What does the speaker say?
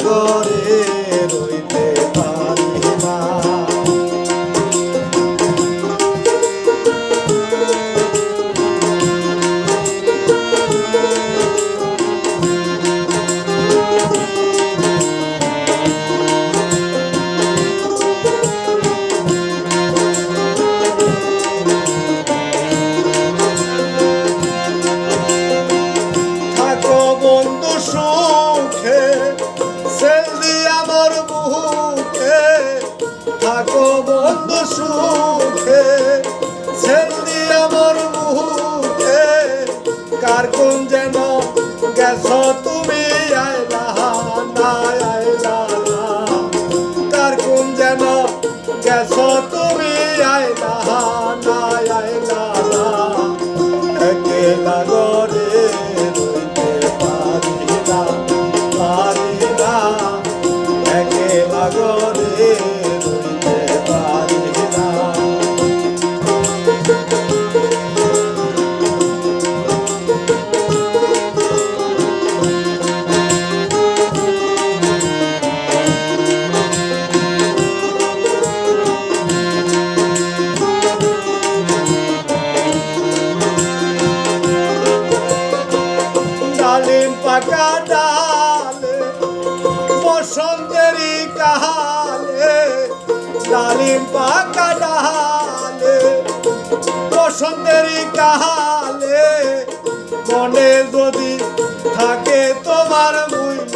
ঘরে রইতে পারি না। থাকো বন্ধু সুখে সেল দিয়া মোর বুকে, থাকো বন্ধু সুখে সেল দিয়া মোর বুকে, কার কোন যেন গেছ তুমি আইলা না আইলা না, কার কোন যেন গেছ তুমি আইলা না আইলা না, একলা ঘরে রইতে পারি না পারি না, একলা ঘরে রইতে পারি না। ডালিম পাকা ডালে বসন্তেরই কালে, ডালিম পাকা ডালে বসন্তেরই কালে, মনে যদি থাকে তোমার মূল্য